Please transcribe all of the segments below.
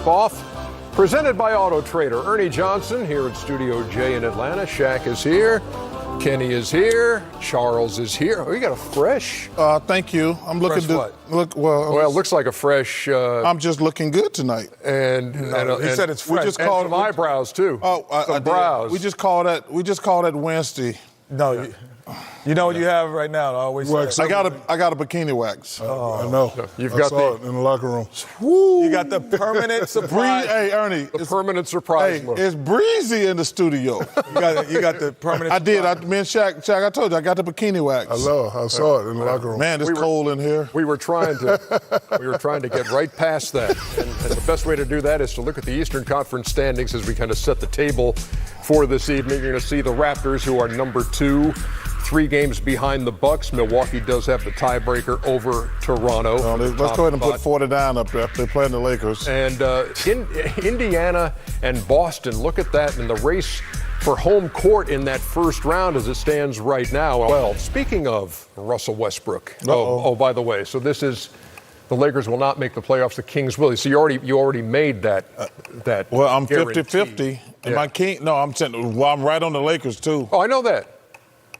tip-off. Presented by Auto Trader. Ernie Johnson here at Studio J in Atlanta. Shaq is here. Kenny is here. Charles is here. Oh, you got a fresh. Thank you. I'm looking Fresh good. Well, it looks like a fresh. I'm just looking good tonight. And he said it's fresh. We just called some eyebrows too. Some brows. We just call that Wednesday. No, you know what you have right now. I always say. I got a bikini wax. I know. You've I got saw the it in the locker room. You got the permanent surprise. Hey, Ernie. the permanent surprise look. It's breezy in the studio. You got the permanent. I did. surprise. Me and Shaq, I told you, I got the bikini wax. I saw it in the locker room. Man, it's cold in here. We were trying to get right past that, and the best way to do that is to look at the Eastern Conference standings as we kind of set the table for this evening. You're going to see the Raptors, who are number 2, 3 games behind the Bucks. Milwaukee does have the tiebreaker over Toronto. Let's go ahead and put 49 up there. They're playing the Lakers. And Indiana and Boston, look at that in the race for home court in that first round as it stands right now. Well, speaking of Russell Westbrook, by the way, so this is the Lakers will not make the playoffs. The Kings will. So you already made that. Well, I'm guarantee. 50-50. Am Yeah. I king? No, I'm right on the Lakers too. Oh, I know that.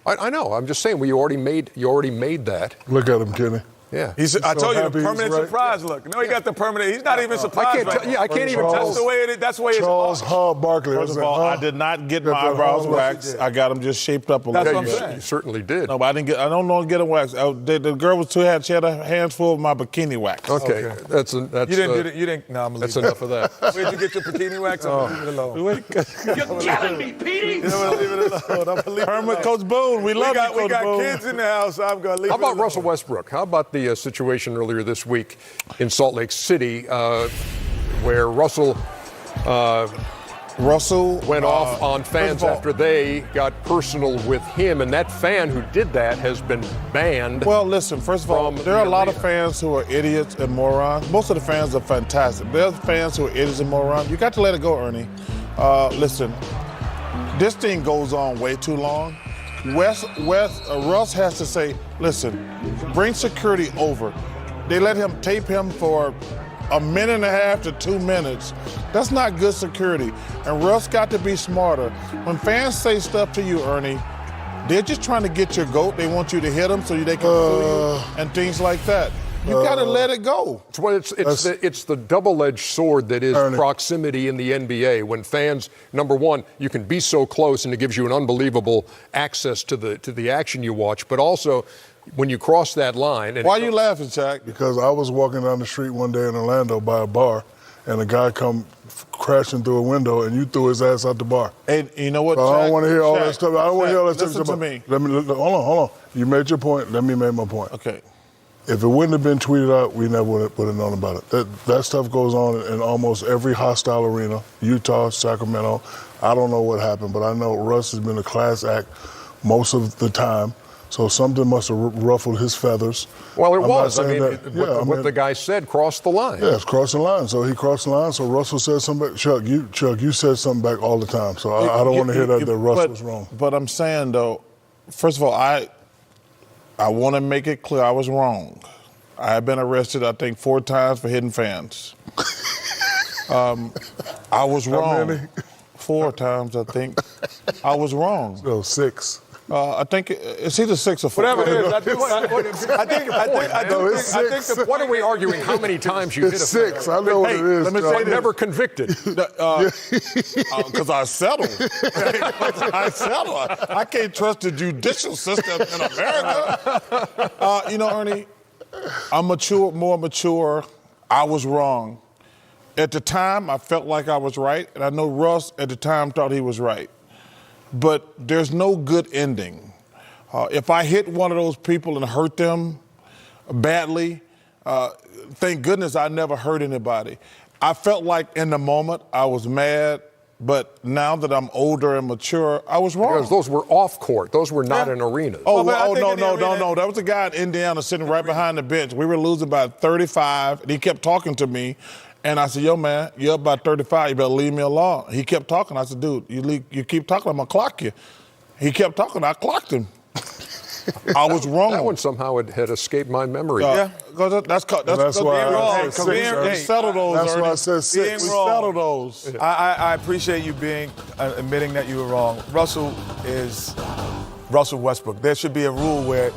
I know. I'm just saying. You already made that. Look at him, Kenny. Yeah. I told you, the happy he's permanent right. surprise look. No, he got the permanent. He's not even surprised. I can't even tell. That's the way it is. That's the way it's Charles Barkley. First of all, I did not get my eyebrows waxed. I got them just shaped up a That's little. what I'm saying. You certainly did. No, but I don't know to get them waxed. The girl was she had a hands full of my bikini wax. Okay. That's You didn't. No, I'm gonna That's leave enough of that. Where'd you get your bikini wax? I'm gonna leave it alone. You're killing me, Petey. I'm gonna leave it alone. I'm gonna leave it Herman, alone. Coach Boone, we love you, Coach We got Boone. kids in the house. So I'm gonna leave How it about alone. Russell Westbrook? How about the situation earlier this week in Salt Lake City where Russell went off on fans after they got personal with him, and that fan who did that has been banned. Well, listen, first of all, from there are a the lot of arena. fans who are idiots and morons. Most of the fans are fantastic. There's fans who are idiots and morons. You got to let it go, Ernie. Listen, this thing goes on way too long. Russ has to say, listen, bring security over. They let him tape him for a minute and a half to 2 minutes. That's not good security. And Russ got to be smarter. When fans say stuff to you, Ernie, they're just trying to get your goat. They want you to hit them so they can sue you and things like that. You got to let it go. Well, it's the double-edged sword that is Ernie. proximity in the NBA. When fans, number one, you can be so close and it gives you an unbelievable access to the action you watch, but also when you cross that line. And Why are you laughing, Shaq? Because I was walking down the street one day in Orlando by a bar, and a guy come crashing through a window, and you threw his ass out the bar. And you know what, So I don't Shaq? want to hear all that Shaq, stuff. I don't want to hear all that stuff. Listen to me. Hold on. You made your point. Let me make my point. Okay. If it wouldn't have been tweeted out, we never would have known about it. That stuff goes on in almost every hostile arena, Utah, Sacramento. I don't know what happened, but I know Russ has been a class act most of the time. So something must have ruffled his feathers. Well, it I'm was. not I mean, saying what the guy said crossed the line. Yeah, it's crossing the line. So he crossed the line. So Russell said something back. Chuck, you said something back all the time. So I don't want to hear that Russ was wrong. But I'm saying, though, first of all, I want to make it clear I was wrong. I have been arrested, I think, 4 times for hitting fans. I was wrong. many? 4 times, I think. I was wrong. No, 6. I think it's either 6 or 4. Whatever it is, I think What are we arguing? How many times you hit a It's 6. I know what it is. let me Chuck. say this. Never convicted. Because I settled. I settled. I can't trust the judicial system in America. You know, Ernie, I'm more mature. I was wrong. At the time, I felt like I was right, and I know Russ at the time thought he was right. But there's no good ending. If I hit one of those people and hurt them badly, thank goodness I never hurt anybody. I felt like in the moment I was mad, but now that I'm older and mature, I was wrong. Because those were off court. Those were not in arenas. Oh, Well, but I think no. in the arena- There was a guy in Indiana sitting right behind the bench. We were losing by 35, and he kept talking to me. And I said, yo, man, you're up by 35. You better leave me alone. He kept talking. I said, dude, you keep talking, I'm going to clock you. He kept talking. I clocked him. I was wrong. That one somehow had escaped my memory. Because that's why wrong. I said We six. settled those. That's why I Ernie. said six. We Being wrong. settled those. I appreciate you admitting that you were wrong. Russell is Russell Westbrook. There should be a rule where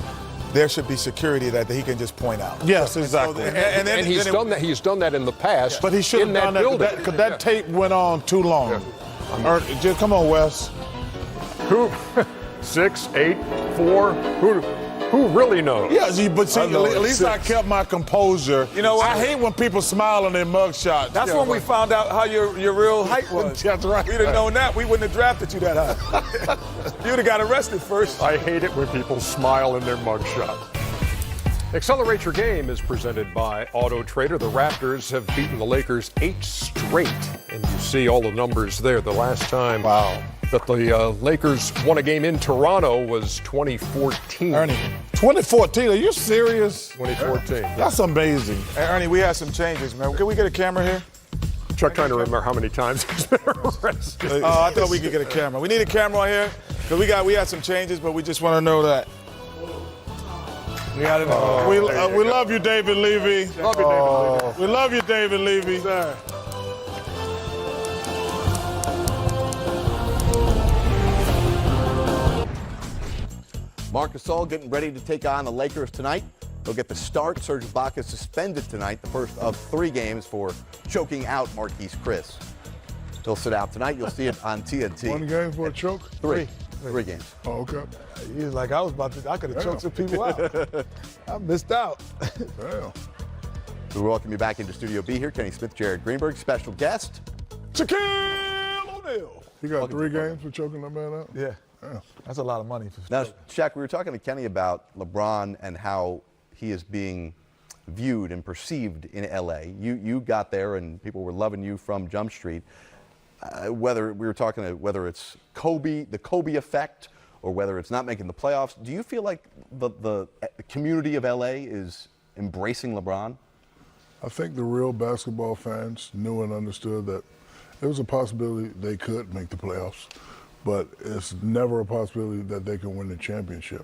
there should be security that he can just point out. Yes, exactly. And He's done that. He's done that in the past. But he should have in done that building. because that tape went on too long. Just come on, Wes. Who? 6, 8, 4. Who really knows? Yeah, but see, I know at least I six. kept my composure. You know what? I hate when people smile on their mugshots. That's when we found out how your real height was. That's right. We'd have known that, we wouldn't have drafted you that high. You'd have got arrested first. I hate it when people smile in their mugshot. Accelerate Your Game is presented by Auto Trader. The Raptors have beaten the Lakers 8 straight, and you see all the numbers there. The last time that the Lakers won a game in Toronto was 2014. Ernie, 2014, are you serious? 2014. That's amazing. Hey, Ernie, we had some changes, man. Can we get a camera here? Chuck trying to remember how many times he's been arrested. Oh, I thought we could get a camera. We need a camera on here because we had some changes, but we just want to know that. We got to know. We love you, David Levy. Love you, David Levy. We love you, David Levy. Sir. Marc Gasol getting ready to take on the Lakers tonight. He'll get the start. Serge Ibaka suspended tonight, the first of 3 games for choking out Marquise Chris. He'll sit out tonight. You'll see it on TNT. 1 game for a choke? 3 games. Oh, okay. He was like, I could have choked some people out. I missed out. Damn. Oh. We welcome you back into Studio B here. Kenny Smith, Jared Greenberg, special guest. Shaquille O'Neal. He got 3 games for choking that man out? Yeah. Yeah. That's a lot of money. Now, Shaq, we were talking to Kenny about LeBron and how he is being viewed and perceived in L.A. You got there and people were loving you from Jump Street. Whether it's Kobe, the Kobe effect, or whether it's not making the playoffs, do you feel like the community of L.A. is embracing LeBron? I think the real basketball fans knew and understood that there was a possibility they could make the playoffs, but it's never a possibility that they can win the championship.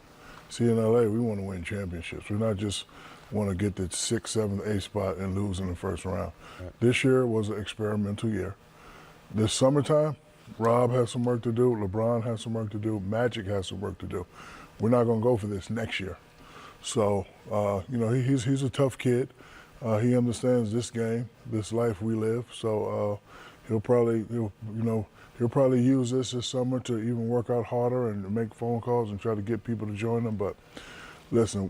See, in LA, we want to win championships. We not just want to get the 6th, 7th, 8th spot and lose in the first round. Right. This year was an experimental year. This summertime, Rob has some work to do, LeBron has some work to do, Magic has some work to do. We're not going to go for this next year. So, he's a tough kid. He understands this game, this life we live. So he'll probably use this summer to even work out harder and make phone calls and try to get people to join him. But listen,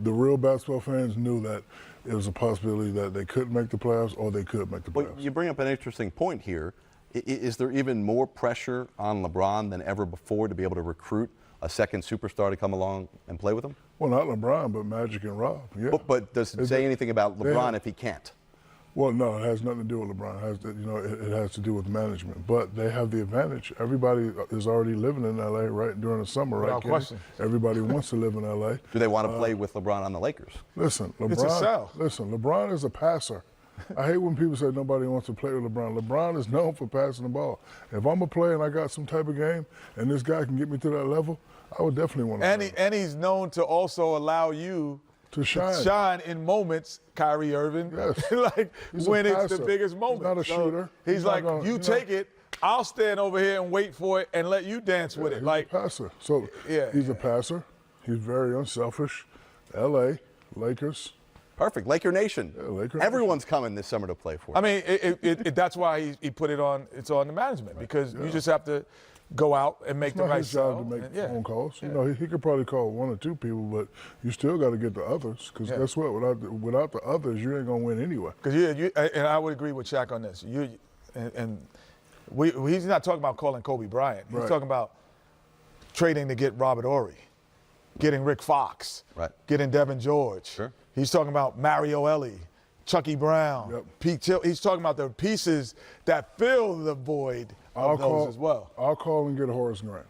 the real basketball fans knew that it was a possibility that they couldn't make the playoffs or they could make the playoffs. Well, you bring up an interesting point here. Is there even more pressure on LeBron than ever before to be able to recruit a second superstar to come along and play with him? Well, not LeBron, but Magic and Rob. Yeah. But does it say anything about LeBron if he can't? Well, no, it has nothing to do with LeBron. It has to do with management. But they have the advantage. Everybody is already living in LA right during the summer, right? Without question. Everybody wants to live in LA. Do they want to play with LeBron on the Lakers? Listen, LeBron. It's a sell. Listen, LeBron is a passer. I hate when people say nobody wants to play with LeBron. LeBron is known for passing the ball. If I'm a player and I got some type of game and this guy can get me to that level, I would definitely want to play. And he's known to also allow you to shine in moments, Kyrie Irving, Yes. like He's when a it's passer. the biggest moment. He's not a shooter. He's not like, gonna, take it, I'll stand over here and wait for it and let you dance with it. He's Like, a passer. So Yeah. he's a passer. He's very unselfish. LA, Lakers. Perfect. Laker Nation. Yeah, Laker Everyone's coming this summer to play for. I mean, that's why he put it on. It's on the management because you just have to go out and make It's the not right his job sell. to make And, yeah. phone calls. He could probably call 1 or 2 people, but you still got to get the others. Because guess what? Without the others, you ain't gonna win anyway. Because and I would agree with Shaq on this. He's not talking about calling Kobe Bryant. He's Right. talking about trading to get Robert Horry, getting Rick Fox, Right. getting Devin George. Sure. He's talking about Mario Ellie, Chucky Brown, Yep. Pete Till. He's talking about the pieces that fill the void of those as well. I'll call and get Horace Grant.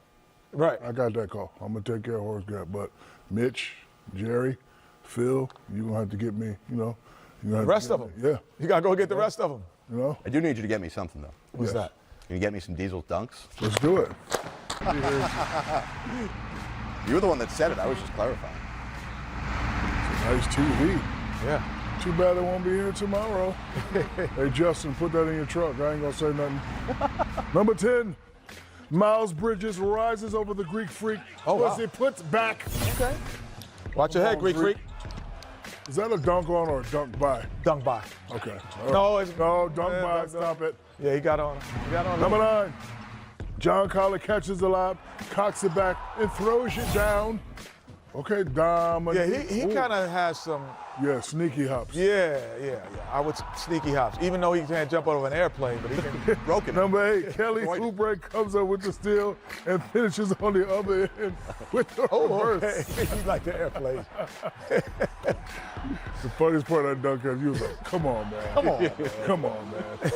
Right. I got that call. I'm gonna take care of Horace Grant. But Mitch, Jerry, Phil, you're gonna have to get me. The rest of them. Yeah. You got to go get the rest of them. I do need you to get me something, though. What's that? Can you get me some Diesel dunks? Let's do it. You're the one that said it. I was just clarifying. Nice TV. Yeah. Too bad they won't be here tomorrow. Hey, Justin, put that in your truck. I ain't gonna say nothing. Number 10, Miles Bridges rises over the Greek Freak. As he puts back. Okay. Watch your head, Greek Freak. Is that a dunk on or a dunk by? Dunk by. Okay. No, it's No, dunk by. Stop it. Yeah, he got on. He got on. Number 9, John Collar catches the lob, cocks it back, and throws it down. Okay, Dom. Yeah, he kind of has some. Yeah, sneaky hops. Yeah. I would sneaky hops, even though he can't jump out of an airplane, but he can. Broken. Number 8, Kelly Oubre comes up with the steal and finishes on the other end with the reverse. Okay. He's like the airplane. The funniest part of that dunk is you was like, come on, man. Come on, man.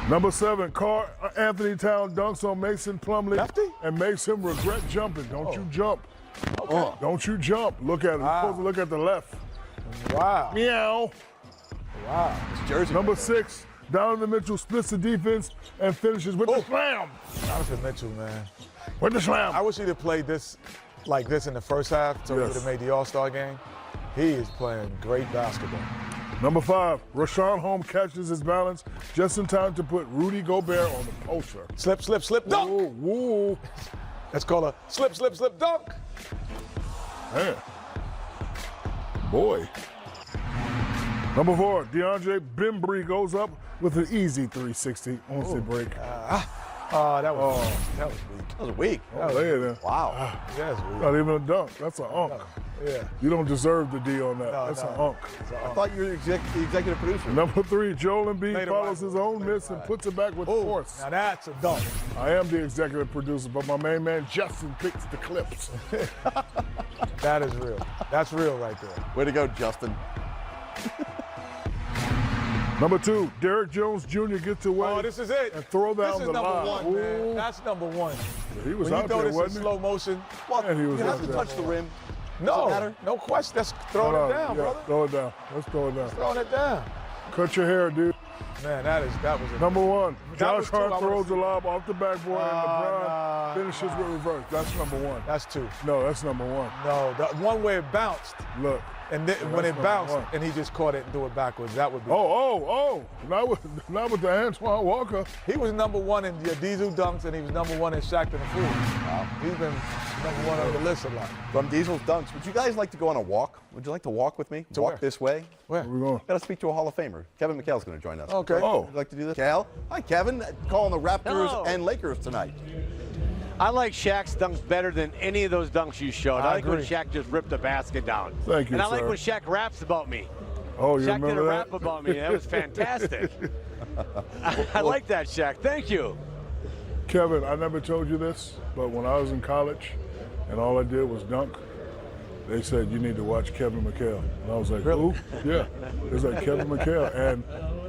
Number 7, Carl Anthony Town dunks on Mason Plumlee Lefty? and makes him regret jumping. Don't you jump. Okay. Don't you jump. Look at it. You're supposed to look at the left. Wow. Meow. Wow. It's Jersey. Number right there. 6, Donovan Mitchell splits the defense and finishes with the slam. Donovan Mitchell, man. With the slam. I wish he'd have played this like this in the first half, so he Yes. would have made the All-Star game. He is playing great basketball. Number 5, Rashawn Holmes catches his balance just in time to put Rudy Gobert on the poster. Slip, dunk. Woo. That's called a slip, dunk. Man. Boy. Number 4, DeAndre Bembry goes up with an easy 360 on the break. Oh, that was weak. That was weak. Lay it in. Wow. That's weak. Not even a dunk. That's an unk. Yeah. You don't deserve the D on that. That's an unk. I thought you were the executive producer. Number 3, Joel Embiid Later, follows Michael. his own miss and puts it back with force. Now that's a dunk. I am the executive producer, but my main man Justin picks the clips. That is real. That's real right there. Way to go, Justin. Number 2, Derrick Jones Jr. gets away. Oh, this is it. And throw down This is the number line. one, man. Ooh. That's number one. He was When you out throw there, this in wasn't he? slow motion, Well, And he was you have out to there. touch the rim. no, matter? no question. That's throwing it down, brother. Throw it down. Let's throw it down. Throwing it down. Cut your hair, dude. Man, that was a Number 1, That Josh was two I Hart would've throws the seen. lob off the backboard and LeBron nah, finishes with reverse. That's number 1. That's 2. No, that's number 1. No, the one where it bounced, Look. and then when that's it bounced, number one. and he just caught it and threw it backwards, that would be. Oh. Not with the Antoine Walker. He was number 1 in the Diesel dunks, and he was number 1 in Shaq and the Fool. Wow. He's been number 1 on the list a lot. From Diesel's dunks, would you guys like to go on a walk? Would you like to walk with me? Walk where? this way? Where? We're going. Got to speak to a Hall of Famer. Kevin McHale's going to join us. Okay. Oh. Would you like to do this? Cal? Hi, Kevin. Calling the Raptors Hello. and Lakers tonight. I like Shaq's dunks better than any of those dunks you showed. I like when agree. Shaq just ripped the basket down. Thank you, And I like sir. when Shaq raps about me. Oh, you Shaq did a remember rap that? about me. That was fantastic. I like that, Shaq. Thank you. Kevin, I never told you this, but when I was in college and all I did was dunk, they said, you need to watch Kevin McHale. And I was like, who? Yeah. It's like Kevin McHale. And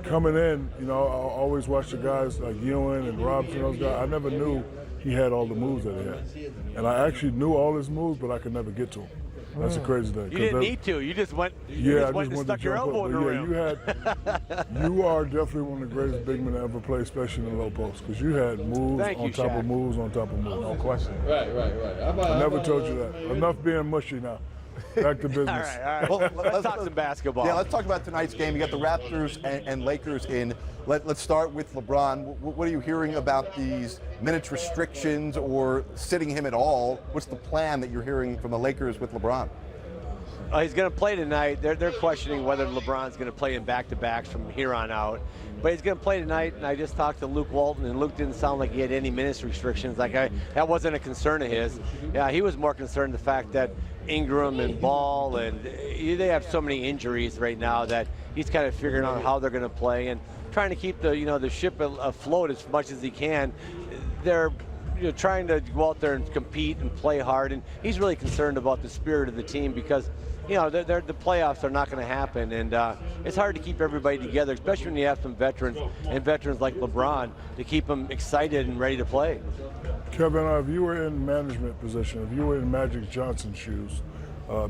coming in, I always watch the guys like Ewan and Robson, those guys. I never knew he had all the moves that he had. And I actually knew all his moves, but I could never get to him. That's the crazy thing. You didn't need to. You just went. You Yeah, just I went just and wanted stuck to your jump elbow up. in the But rim. you are definitely one of the greatest big men to ever play, especially in the low post, because you had moves Thank on you, top Shaq. of moves on top of moves. No question. I never told you that. Enough being mushy now. Back to business. All right. Well, Let's talk some basketball. Yeah, let's talk about tonight's game. You got the Raptors and Lakers in. Let's start with LeBron. What are you hearing about these minutes restrictions or sitting him at all? What's the plan that you're hearing from the Lakers with LeBron? He's going to play tonight. They're questioning whether LeBron's going to play in back-to-backs from here on out. But he's going to play tonight, and I just talked to Luke Walton, and Luke didn't sound like he had any minutes restrictions. That wasn't a concern of his. Yeah, he was more concerned the fact that Ingram and Ball, and they have so many injuries right now that he's kind of figuring out how they're going to play and trying to keep the ship afloat as much as he can. They're trying to go out there and compete and play hard, and he's really concerned about the spirit of the team because the playoffs are not going to happen, and it's hard to keep everybody together, especially when you have some veterans and veterans like LeBron to keep them excited and ready to play. Kevin, if you were in management position, if you were in Magic Johnson's shoes,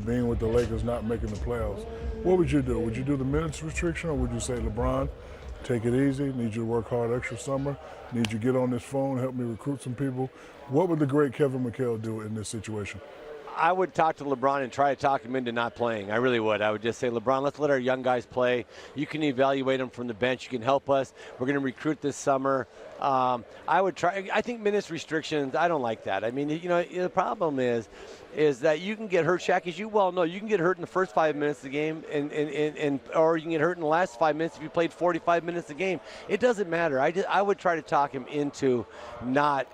being with the Lakers not making the playoffs, what would you do? Would you do the minutes restriction, or would you say, LeBron, take it easy. Need you to work hard extra summer. Need you to get on this phone, help me recruit some people. What would the great Kevin McHale do in this situation? I would talk to LeBron and try to talk him into not playing. I really would. I would just say, LeBron, let's let our young guys play. You can evaluate them from the bench. You can help us. We're going to recruit this summer. I would try. I think minutes restrictions, I don't like that. I mean, the problem is that you can get hurt, Shaq, as you well know. You can get hurt in the first 5 minutes of the game, or you can get hurt in the last 5 minutes if you played 45 minutes a game. It doesn't matter. I would try to talk him into not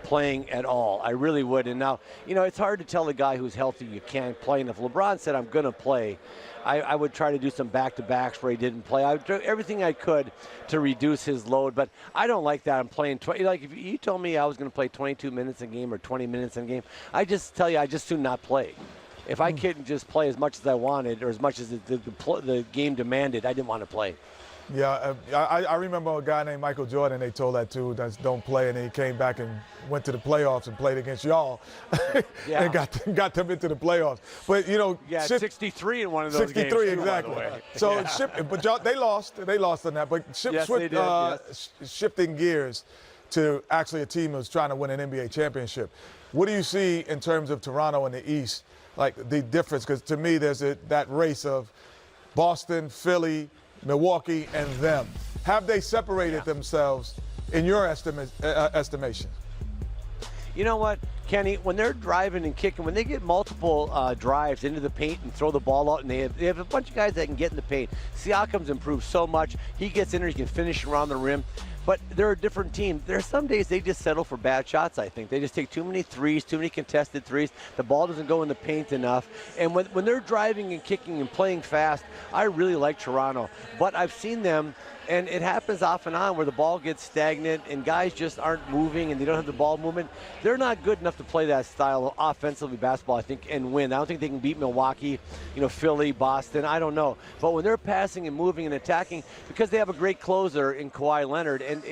playing at all. I really would. And now, it's hard to tell a guy who's healthy you can't play. And if LeBron said, I'm going to play, I would try to do some back-to-backs where he didn't play. I would do everything I could to reduce his load. But I don't like that. I'm playing like if you told me I was going to play 22 minutes a game or 20 minutes in a game, I just tell you I just do not play. If I couldn't just play as much as I wanted or as much as the game demanded, I didn't want to play. Yeah, I remember a guy named Michael Jordan, they told that too, that's don't play, and then he came back and went to the playoffs and played against y'all and got them into the playoffs. But, 63 in one of those 63, games. Exactly. So, but y'all, they lost on that. But shifting gears to actually a team that's trying to win an NBA championship. What do you see in terms of Toronto in the East, like the difference? Because to me, there's that race of Boston, Philly, Milwaukee, and them. Have they separated themselves in your estimation? You know what, Kenny? When they're driving and kicking, when they get multiple drives into the paint and throw the ball out, and they have a bunch of guys that can get in the paint. Siakam's improved so much. He gets in there, he can finish around the rim. But they're a different team. There are some days they just settle for bad shots, I think. They just take too many threes, too many contested threes. The ball doesn't go in the paint enough. And when they're driving and kicking and playing fast, I really like Toronto. But I've seen them, and it happens off and on where the ball gets stagnant and guys just aren't moving and they don't have the ball movement. They're not good enough to play that style of offensively basketball, I think, and win. I don't think they can beat Milwaukee, Philly, Boston. I don't know. But when they're passing and moving and attacking, because they have a great closer in Kawhi Leonard, and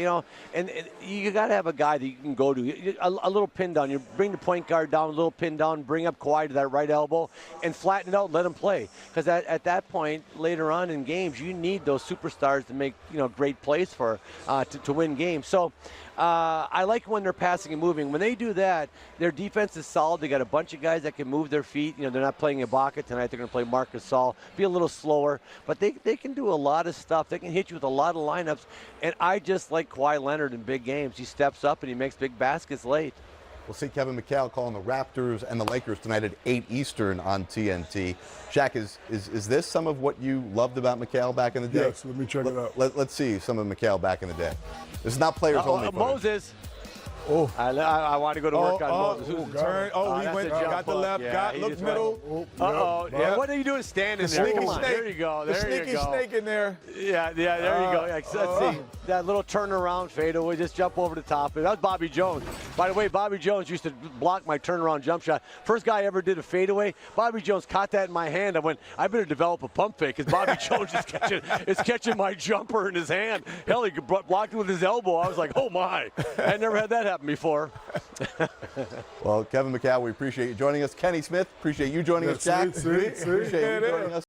you got to have a guy that you can go to. A little pin down. You bring the point guard down, a little pin down, bring up Kawhi to that right elbow, and flatten it out and let him play. Because at that point, later on in games, you need those superstars to make great plays to win games. So I like when they're passing and moving. When they do that, their defense is solid. They got a bunch of guys that can move their feet. They're not playing Ibaka tonight. They're going to play Marc Gasol. Be a little slower, but they can do a lot of stuff. They can hit you with a lot of lineups. And I just like Kawhi Leonard in big games. He steps up and he makes big baskets late. We'll see Kevin McHale calling the Raptors and the Lakers tonight at 8 Eastern on TNT. Shaq, is this some of what you loved about McHale back in the day? Yes, let me check it out. Let's see some of McHale back in the day. This is not players only. Moses. Oh, I want to go to work on Moses. Turn. He went, got the left, looked middle. Yeah, what are you doing standing there? Come on, there you go. There you go. Snake in there. Yeah, there you go. Let's see. That little turnaround fadeaway, just jump over the top. That was Bobby Jones. By the way, Bobby Jones used to block my turnaround jump shot. First guy ever did a fadeaway. Bobby Jones caught that in my hand. I went, I better develop a pump fake because Bobby Jones is catching my jumper in his hand. Hell, he blocked it with his elbow. I was like, oh my. I never had that happen before. Well, Kevin McHale, we appreciate you joining us. Kenny Smith, appreciate you joining us. Jack, appreciate you joining us.